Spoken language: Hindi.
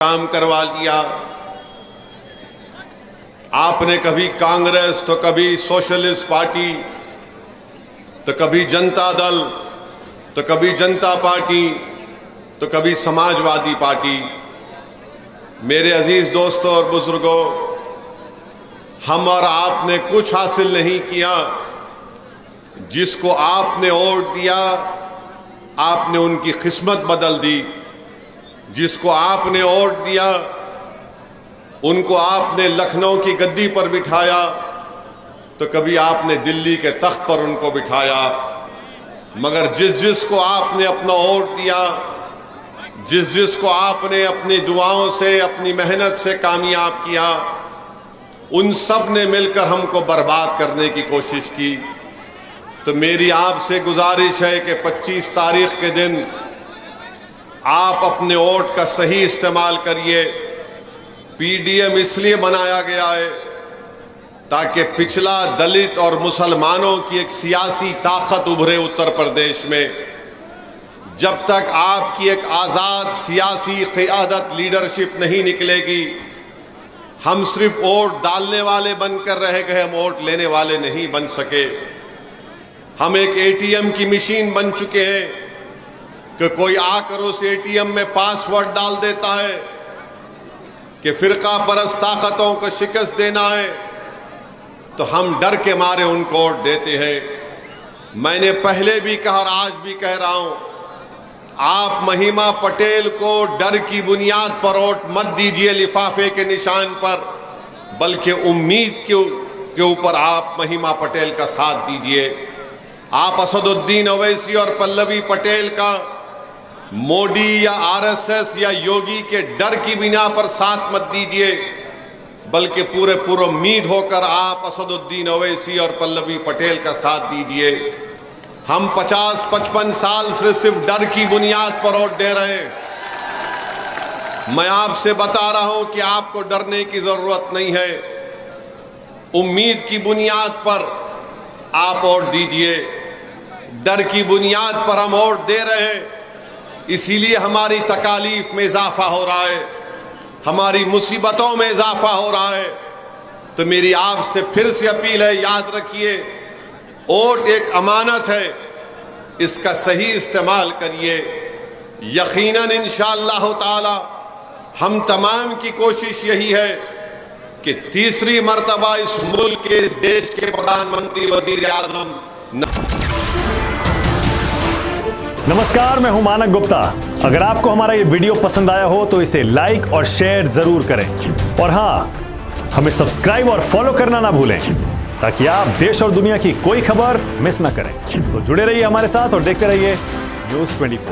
काम करवा लिया। आपने कभी कांग्रेस तो कभी सोशलिस्ट पार्टी तो कभी जनता दल तो कभी जनता पार्टी तो कभी समाजवादी पार्टी। मेरे अजीज दोस्तों और बुजुर्गों, हम और आपने कुछ हासिल नहीं किया। जिसको आपने वोट दिया आपने उनकी किस्मत बदल दी। जिसको आपने वोट दिया उनको आपने लखनऊ की गद्दी पर बिठाया तो कभी आपने दिल्ली के तख्त पर उनको बिठाया। मगर जिसको आपने अपना वोट दिया, जिसको आपने अपनी दुआओं से अपनी मेहनत से कामयाब किया, उन सब ने मिलकर हमको बर्बाद करने की कोशिश की। तो मेरी आपसे गुजारिश है कि 25 तारीख के दिन आप अपने वोट का सही इस्तेमाल करिए। पीडीएम इसलिए बनाया गया है ताकि पिछला दलित और मुसलमानों की एक सियासी ताकत उभरे उत्तर प्रदेश में। जब तक आपकी एक आज़ाद सियासी क़ियादत लीडरशिप नहीं निकलेगी, हम सिर्फ वोट डालने वाले बनकर रह गए, हम वोट लेने वाले नहीं बन सके। हम एक एटीएम की मशीन बन चुके हैं कि कोई आकर उस एटीएम में पासवर्ड डाल देता है कि फिरका परस्त ताकतों को शिकस्त देना है, तो हम डर के मारे उनको वोट देते हैं। मैंने पहले भी कहा और आज भी कह रहा हूं, आप महिमा पटेल को डर की बुनियाद पर वोट मत दीजिए लिफाफे के निशान पर, बल्कि उम्मीद के ऊपर आप महिमा पटेल का साथ दीजिए। आप असदुद्दीन ओवैसी और पल्लवी पटेल का मोदी या आरएसएस या योगी के डर की बिना पर साथ मत दीजिए, बल्कि पूरे उम्मीद होकर आप असदुद्दीन ओवैसी और पल्लवी पटेल का साथ दीजिए। हम 50-55 साल से सिर्फ डर की बुनियाद पर वोट दे रहे हैं। मैं आपसे बता रहा हूं कि आपको डरने की जरूरत नहीं है। उम्मीद की बुनियाद पर आप वोट दीजिए। डर की बुनियाद पर हम वोट दे रहे हैं, इसीलिए हमारी तकालीफ में इजाफा हो रहा है, हमारी मुसीबतों में इजाफा हो रहा है। तो मेरी आपसे फिर से अपील है, याद रखिए, वोट एक अमानत है, इसका सही इस्तेमाल करिए। यकीनन इंशाअल्लाह ताला हम तमाम की कोशिश यही है कि तीसरी मर्तबा इस मुल्क के, इस देश के प्रधानमंत्री वजीर आजम। नमस्कार, मैं हूं मानक गुप्ता। अगर आपको हमारा ये वीडियो पसंद आया हो तो इसे लाइक और शेयर जरूर करें, और हां, हमें सब्सक्राइब और फॉलो करना ना भूलें ताकि आप देश और दुनिया की कोई खबर मिस ना करें। तो जुड़े रहिए हमारे साथ और देखते रहिए न्यूज़ 24।